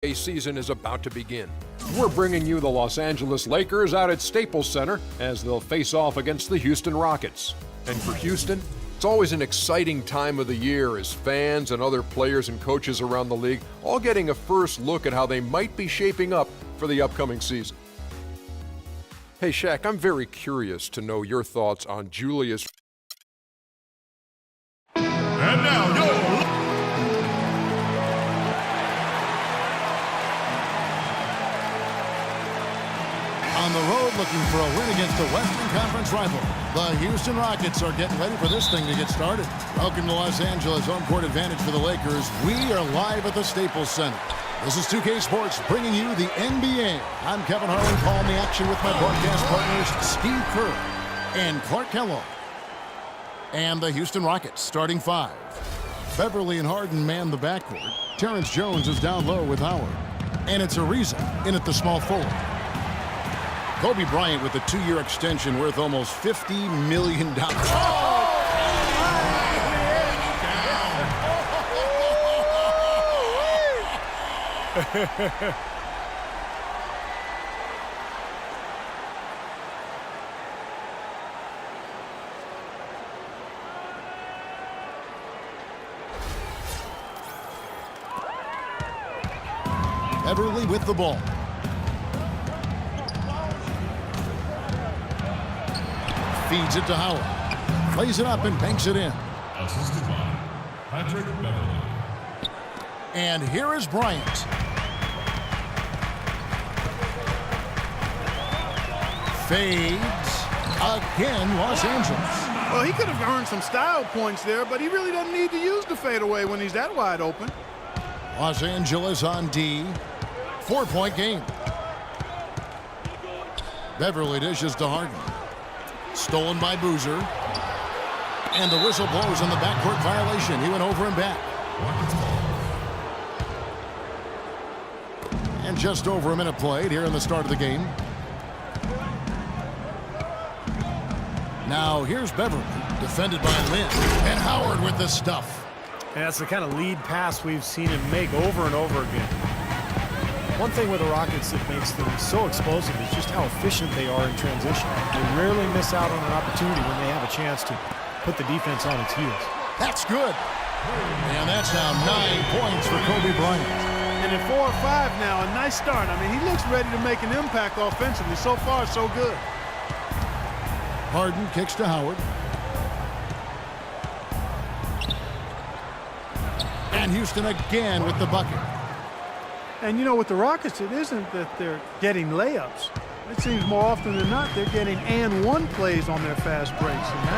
NBA season is about to begin. We're bringing you the Los Angeles Lakers out at Staples Center as they'll face off against the Houston Rockets. And for Houston, it's always an exciting time of the year as fans and other players and coaches around the league all getting a first look at how they might be shaping up for the upcoming season. Hey Shaq, I'm very curious to know your thoughts on Julius. And now, on the road looking for a win against a Western Conference rival. The Houston Rockets are getting ready for this thing to get started. Welcome to Los Angeles, home court advantage for the Lakers. We are live at the Staples Center. This is 2K Sports bringing you the NBA. I'm Kevin Harlan, calling the action with my broadcast partners Steve Kerr and Clark Kellogg. And the Houston Rockets starting five. Beverly and Harden man the backcourt. Terrence Jones is down low with Howard. And it's Ariza in at the small forward. Kobe Bryant with a 2-year extension worth almost $50 million. Beverly with the ball. Feeds it to Howard. Plays it up and banks it in. Assisted by Patrick Beverly. And here is Bryant. Fades. Again, Los Angeles. Well, he could have earned some style points there, but he really doesn't need to use the fadeaway when he's that wide open. Los Angeles on D. 4-point game. Beverly dishes to Harden. Stolen by Boozer. And the whistle blows on the backcourt violation. He went over and back. And just over a minute played here in the start of the game. Now here's Beverly, defended by Lynn. And Howard with the stuff. And that's the kind of lead pass we've seen him make over and over again. One thing with the Rockets that makes them so explosive is just how efficient they are in transition. They rarely miss out on an opportunity when they have a chance to put the defense on its heels. That's good. And that's now 9 points for Kobe Bryant. And at 4 or 5 now, a nice start. I mean, he looks ready to make an impact offensively. So far, so good. Harden kicks to Howard. And Houston again with the bucket. And you know, with the Rockets, it isn't that they're getting layups. It seems more often than not they're getting and one plays on their fast breaks, and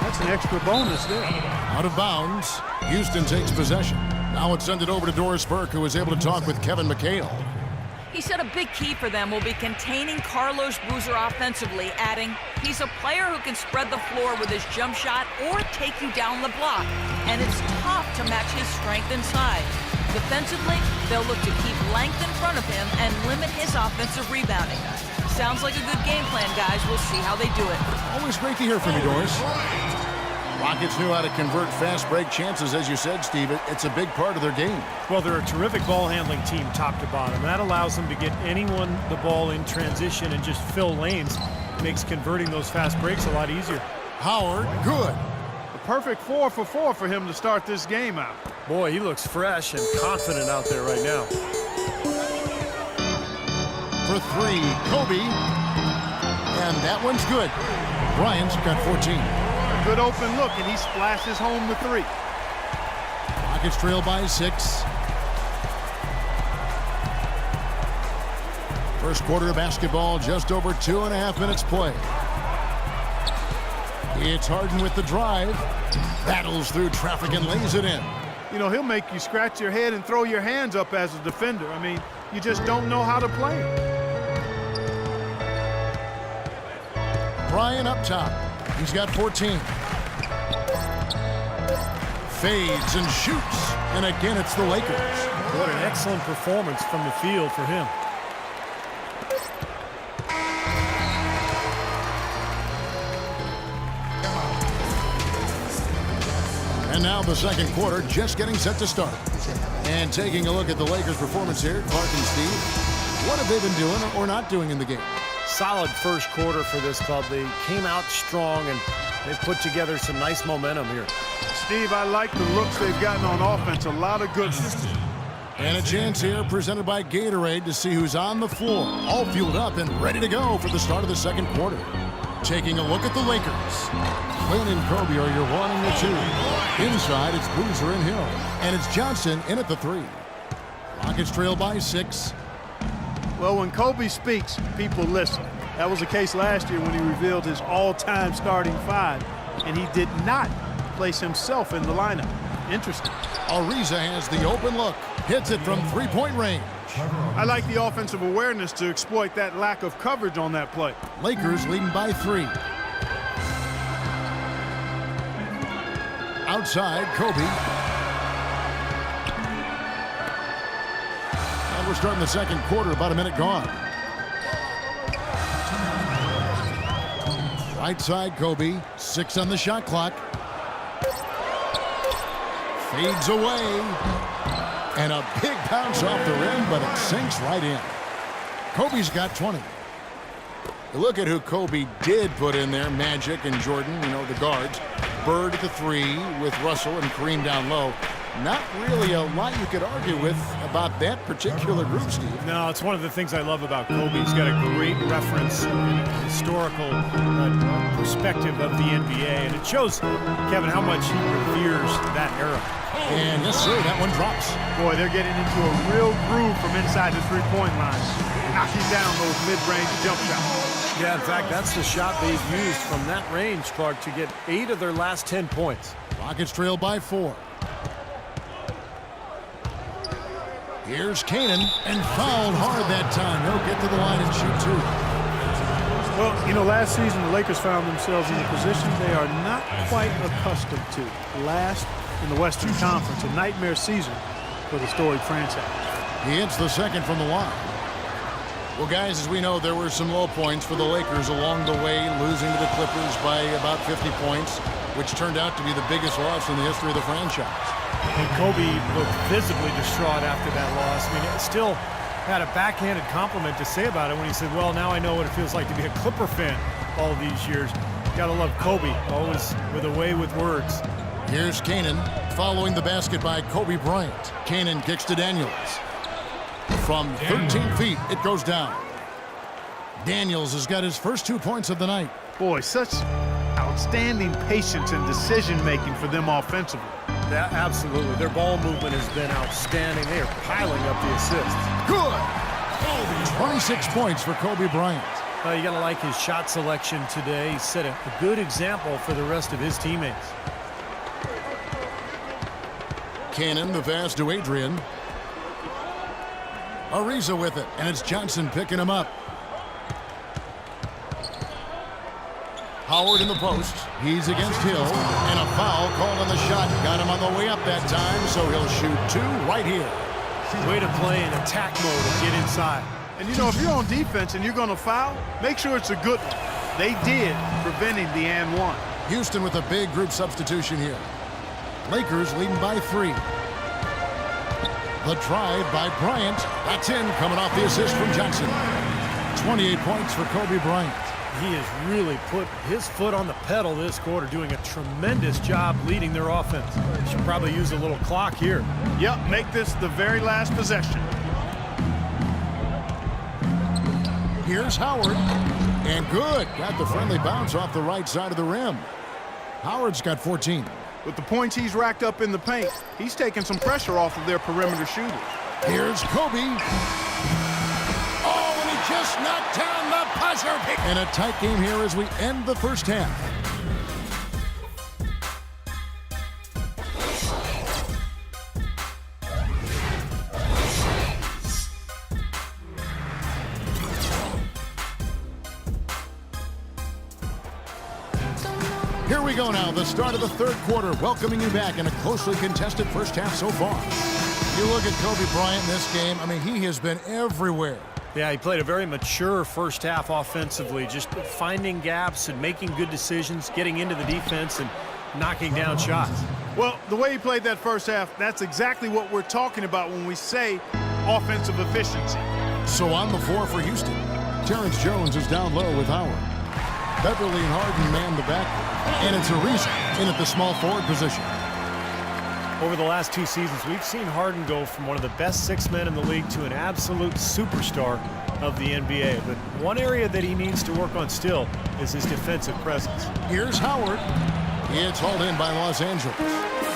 that's an extra bonus there. Out of bounds. Houston takes possession. Now let's send it over to Doris Burke, who was able to talk with Kevin McHale. He said a big key for them will be containing Carlos Boozer offensively, adding, he's a player who can spread the floor with his jump shot or take you down the block, and it's tough to match his strength inside. Defensively, they'll look to keep length in front of him and limit his offensive rebounding. Sounds like a good game plan, guys. We'll see how they do it. Always great to hear from you, Doris. Rockets knew how to convert fast break chances, as you said, Steve. It's a big part of their game. Well, they're a terrific ball handling team top to bottom. That allows them to get anyone the ball in transition and just fill lanes. Makes converting those fast breaks a lot easier. Howard, good. The perfect 4 for 4 for him to start this game out. Boy, he looks fresh and confident out there right now. For 3, Kobe. And that one's good. Bryant's got 14. A good open look, and he splashes home the 3. Rockets trail by 6. First quarter of basketball, just over 2.5 minutes play. It's Harden with the drive. Battles through traffic and lays it in. You know, he'll make you scratch your head and throw your hands up as a defender. I mean, you just don't know how to play him. Bryant up top. He's got 14. Fades and shoots. And again, it's the Lakers. What an excellent performance from the field for him. And now the second quarter just getting set to start. And taking a look at the Lakers' performance here, Clark and Steve, what have they been doing or not doing in the game? Solid first quarter for this club. They came out strong, and they've put together some nice momentum here. Steve, I like the looks they've gotten on offense. A lot of good. And a chance here presented by Gatorade to see who's on the floor, all fueled up and ready to go for the start of the second quarter. Taking a look at the Lakers. Quinn and Kobe are your 1 and your 2. Inside, it's Boozer and Hill. And it's Johnson in at the 3. Rockets trail by 6. Well, when Kobe speaks, people listen. That was the case last year when he revealed his all-time starting 5, and he did not place himself in the lineup. Interesting. Ariza has the open look. Hits it from three-point range. I like the offensive awareness to exploit that lack of coverage on that play. Lakers leading by 3. Outside, Kobe. And we're starting the second quarter, about a minute gone. Right side, Kobe. 6 on the shot clock. Fades away. And a big bounce off the rim, but it sinks right in. Kobe's got 20. Look at who Kobe did put in there. Magic and Jordan, you know, the guards. Bird at the 3 with Russell and Kareem down low. Not really a lot you could argue with about that particular group, Steve. No, it's one of the things I love about Kobe. He's got a great reference, historical perspective of the NBA, and it shows, Kevin, how much he reveres that era. And yes, sir, that one drops. Boy, they're getting into a real groove from inside the three-point line, knocking down those mid-range jump shots. Yeah, in fact, that's the shot they've used from that range, Clark, to get 8 of their last 10 points. Rockets trail by 4. Here's Canaan, and fouled hard that time. He'll get to the line and shoot 2. Well, you know, last season the Lakers found themselves in a position they are not quite accustomed to. Last in the Western Conference, a nightmare season for the storied franchise. He hits the second from the line. Well, guys, as we know, there were some low points for the Lakers along the way, losing to the Clippers by about 50 points, which turned out to be the biggest loss in the history of the franchise. And Kobe looked visibly distraught after that loss. I mean, it still had a backhanded compliment to say about it when he said, well, now I know what it feels like to be a Clipper fan all these years. Gotta love Kobe, always with a way with words. Here's Canaan, following the basket by Kobe Bryant. Canaan kicks to Daniels. From 13 feet, it goes down. Daniels has got his first 2 points of the night. Boy, such outstanding patience and decision-making for them offensively. Yeah, absolutely. Their ball movement has been outstanding. They are piling up the assists. Good! 26 points for Kobe Bryant. You got to like his shot selection today. He set a good example for the rest of his teammates. Cannon, the pass to Adrian. Ariza with it, and it's Johnson picking him up. Howard in the post. He's against Hill, and a foul called on the shot. Got him on the way up that time, so he'll shoot 2 right here. Way to play in attack mode and get inside. And, you know, if you're on defense and you're going to foul, make sure it's a good one. They did, preventing the and 1. Houston with a big group substitution here. Lakers leading by 3. The drive by Bryant. That's in, coming off the assist from Johnson. 28 points for Kobe Bryant. He has really put his foot on the pedal this quarter, doing a tremendous job leading their offense. Should probably use a little clock here. Yep, make this the very last possession. Here's Howard. And good. Got the friendly bounce off the right side of the rim. Howard's got 14. With the points he's racked up in the paint, he's taking some pressure off of their perimeter shooters. Here's Kobe. Oh, and he just knocked down the buzzer. And a tight game here as we end the first half. Here we go now, the start of the third quarter, welcoming you back in a closely contested first half so far. You look at Kobe Bryant in this game, I mean, he has been everywhere. Yeah, he played a very mature first half offensively, just finding gaps and making good decisions, getting into the defense and knocking down shots. Well, the way he played that first half, that's exactly what we're talking about when we say offensive efficiency. So on the floor for Houston, Terrence Jones is down low with Howard. Beverly and Harden man the backcourt, and it's Ariza in at the small forward position. Over the last 2 seasons, we've seen Harden go from one of the best 6 men in the league to an absolute superstar of the NBA. But one area that he needs to work on still is his defensive presence. Here's Howard. It's hauled in by Los Angeles.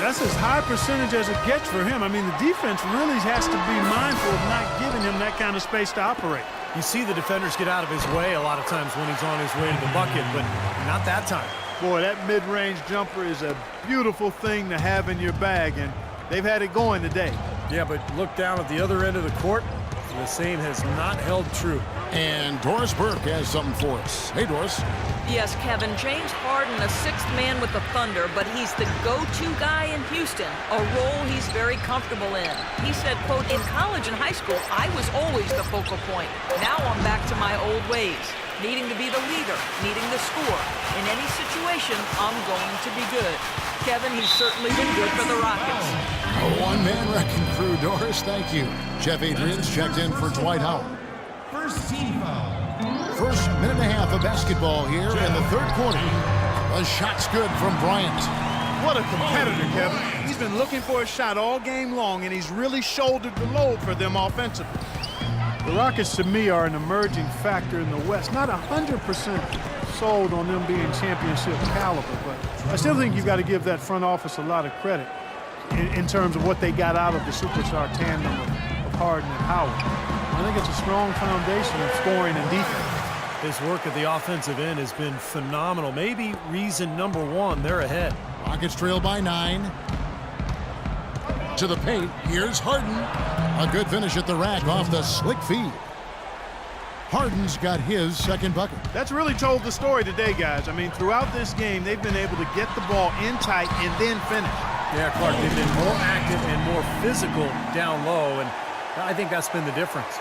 That's as high percentage as it gets for him. I mean, the defense really has to be mindful of not giving him that kind of space to operate. You see the defenders get out of his way a lot of times when he's on his way to the bucket, but not that time. Boy, that mid-range jumper is a beautiful thing to have in your bag, and they've had it going today. Yeah, but look down at the other end of the court. The same has not held true. And Doris Burke has something for us. Hey, Doris. Yes, Kevin, James Harden, a 6th man with the Thunder, but he's the go-to guy in Houston, a role he's very comfortable in. He said, quote, in college and high school, I was always the focal point. Now I'm back to my old ways, needing to be the leader, needing to score. In any situation, I'm going to be good. Kevin, he's certainly been good for the Rockets. A one-man wrecking crew, Doris. Thank you. Jeff Adrian's checked in for Dwight Howard. First team foul. First minute and a half of basketball here in the third quarter. The shot's good from Bryant. What a competitor, Kevin. He's been looking for a shot all game long, and he's really shouldered the load for them offensively. The Rockets, to me, are an emerging factor in the West. Not 100% sold on them being championship caliber, but I still think you've got to give that front office a lot of credit in terms of what they got out of the superstar tandem of Harden and Howard. I think it's a strong foundation of scoring and defense. His work at the offensive end has been phenomenal. Maybe reason number 1, they're ahead. Rockets trail by 9. To the paint, here's Harden. A good finish at the rack off the slick feed. Harden's got his second bucket. That's really told the story today, guys. I mean, throughout this game, they've been able to get the ball in tight and then finish. Yeah, Clark, they've been more active and more physical down low, and I think that's been the difference.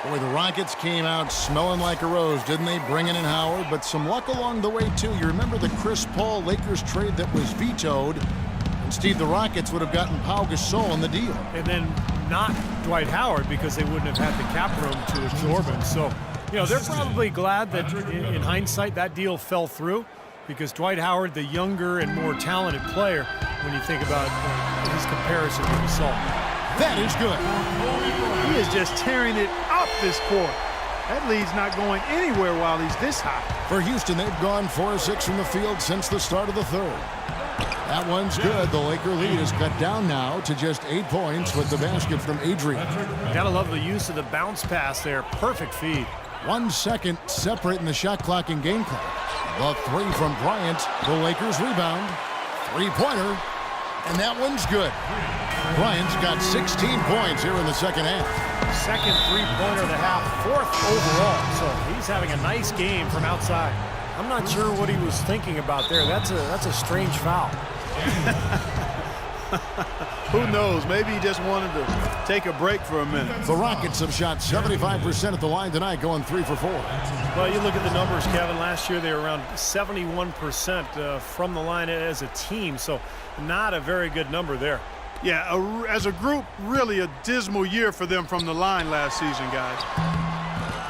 Boy, the Rockets came out smelling like a rose, didn't they? Bringing in Howard, but some luck along the way, too. You remember the Chris Paul Lakers trade that was vetoed? And Steve, the Rockets would have gotten Pau Gasol in the deal. And then not Dwight Howard because they wouldn't have had the cap room to absorb him. So, you know, they're probably glad that in hindsight that deal fell through because Dwight Howard, the younger and more talented player, when you think about his comparison to Gasol. That is good. He is just tearing it up this quarter. That lead's not going anywhere while he's this high. For Houston, they've gone 4-6 from the field since the start of the third. That one's good. The Laker lead is cut down now to just 8 points with the basket from Adrian. Gotta love the use of the bounce pass there. Perfect feed. 1 second separating the shot clock and game clock. The three from Bryant. The Lakers rebound. Three-pointer. And that one's good. Bryant's got 16 points here in the second half. Second three-pointer of the half, 4th overall. So he's having a nice game from outside. I'm not sure what he was thinking about there. That's a strange foul. Who knows? Maybe he just wanted to take a break for a minute. The Rockets have shot 75% at the line tonight, going 3 for 4. Well, you look at the numbers, Kevin. Last year they were around 71% from the line as a team, so not a very good number there. Yeah, as a group, really a dismal year for them from the line last season, guys.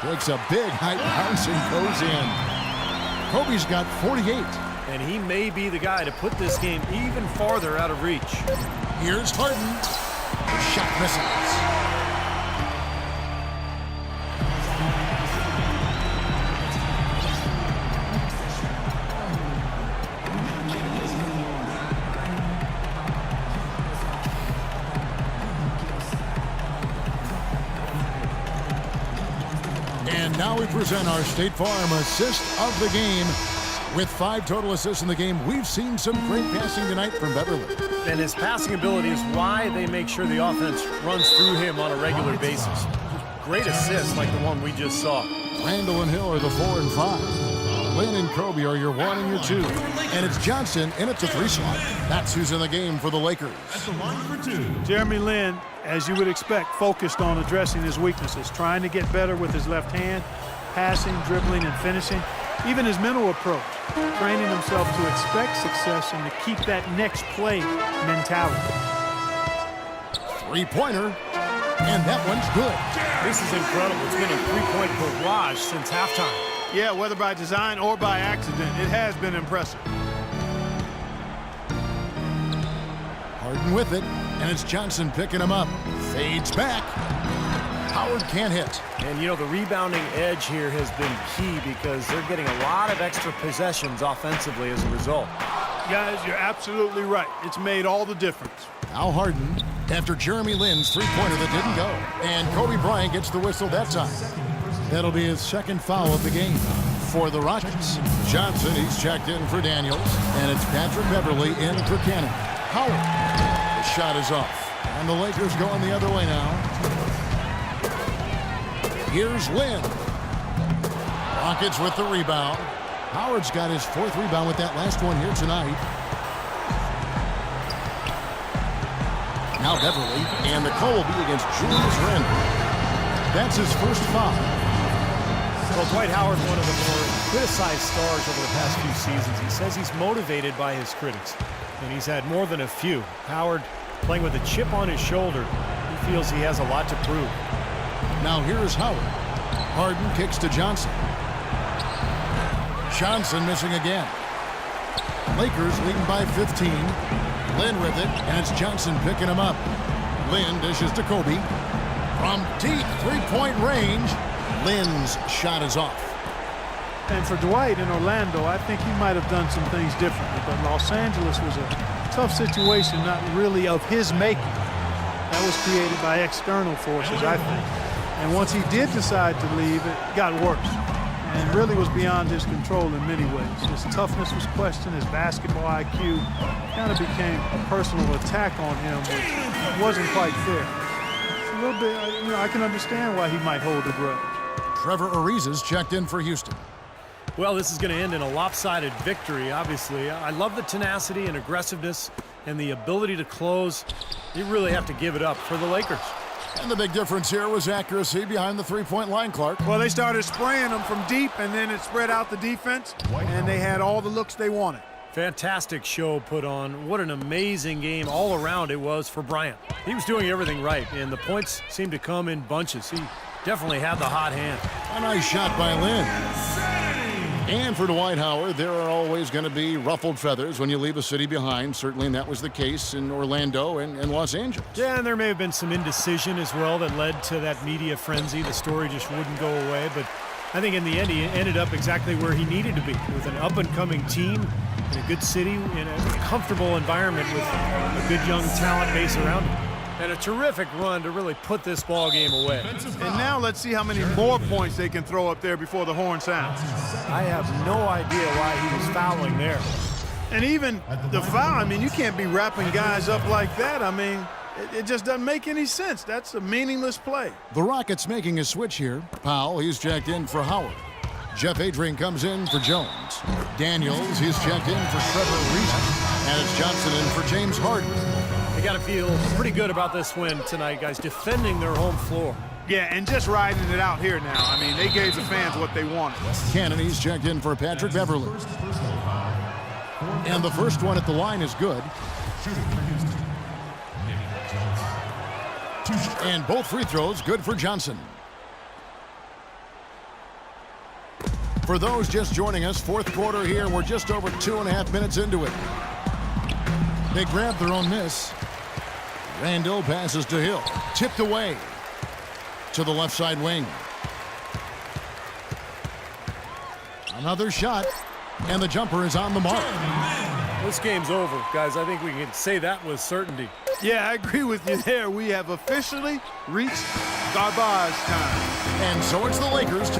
Takes a big height bounce and goes in. Kobe's got 48. And he may be the guy to put this game even farther out of reach. Here's Harden. The shot misses. And now we present our State Farm assist of the game. With 5 total assists in the game, we've seen some great passing tonight from Beverly. And his passing ability is why they make sure the offense runs through him on a regular basis. Great assists like the one we just saw. Randall and Hill are the 4 and 5. Lynn and Kobe are your 1 and your 2. And it's Johnson in at the 3 slot. That's who's in the game for the Lakers. At the line for 2. Jeremy Lin, as you would expect, focused on addressing his weaknesses, trying to get better with his left hand, passing, dribbling, and finishing. Even his mental approach, training himself to expect success and to keep that next play mentality. Three-pointer, and that one's good. This is incredible. It's been a three-point barrage since halftime. Yeah, whether by design or by accident, it has been impressive. Harden with it, and it's Johnson picking him up. Fades back. Howard can't hit. And, you know, the rebounding edge here has been key because they're getting a lot of extra possessions offensively as a result. Guys, you're absolutely right. It's made all the difference. Now Harden, after Jeremy Lin's three-pointer that didn't go. And Kobe Bryant gets the whistle that time. That'll be his second foul of the game for the Rockets. Johnson, he's checked in for Daniels. And it's Patrick Beverly in for Cannon. Howard, the shot is off. And the Lakers going the other way now. Here's Lin. Rockets with the rebound. Howard's got his fourth rebound with that last one here tonight. Now Beverly, and the call will be against Julius Randle. That's his first foul. Well, Dwight Howard, one of the more criticized stars over the past few seasons. He says he's motivated by his critics, and he's had more than a few. Howard, playing with a chip on his shoulder, he feels he has a lot to prove. Now here's Howard. Harden kicks to Johnson. Johnson missing again. Lakers leading by 15. Lin with it, and it's Johnson picking him up. Lin dishes to Kobe. From deep three-point range, Lin's shot is off. And for Dwight in Orlando, I think he might have done some things differently, but Los Angeles was a tough situation, not really of his making. That was created by external forces, I think. And once he did decide to leave, it got worse. And really was beyond his control in many ways. His toughness was questioned, his basketball IQ kind of became a personal attack on him, which wasn't quite fair. It's a little bit, you know, I can understand why he might hold a grudge. Trevor Ariza's checked in for Houston. Well, this is going to end in a lopsided victory, obviously. I love the tenacity and aggressiveness and the ability to close. You really have to give it up for the Lakers. And the big difference here was accuracy behind the three-point line, Clark. Well, they started spraying them from deep, and then it spread out the defense, and they had all the looks they wanted. Fantastic show put on. What an amazing game all around it was for Bryant. He was doing everything right, and the points seemed to come in bunches. He definitely had the hot hand. A nice shot by Lin. And for Dwight Howard, there are always going to be ruffled feathers when you leave a city behind. Certainly, and that was the case in Orlando and Los Angeles. Yeah, and there may have been some indecision as well that led to that media frenzy. The story just wouldn't go away, but I think in the end, he ended up exactly where he needed to be, with an up-and-coming team in a good city, in a comfortable environment with a good young talent base around him. And a terrific run to really put this ball game away. And now let's see how many more points they can throw up there before the horn sounds. I have no idea why he was fouling there. And even the foul, I mean, you can't be wrapping guys up like that. I mean, it just doesn't make any sense. That's a meaningless play. The Rockets making a switch here. Powell, he's checked in for Howard. Jeff Adrian comes in for Jones. Daniels, he's checked in for Trevor Ariza. And it's Johnson in for James Harden. They got to feel pretty good about this win tonight, guys, defending their home floor. Yeah, and just riding it out here now. I mean, they gave the fans what they wanted. Cannon, he's checked in for Patrick Beverly. And the first one at the line is good. And both free throws good for Johnson. For those just joining us, fourth quarter here. We're just over 2.5 minutes into it. They grab their own miss. Randall passes to Hill. Tipped away to the left side wing. Another shot, and the jumper is on the mark. This game's over, guys. I think we can say that with certainty. Yeah, I agree with you there. We have officially reached garbage time. And so it's the Lakers.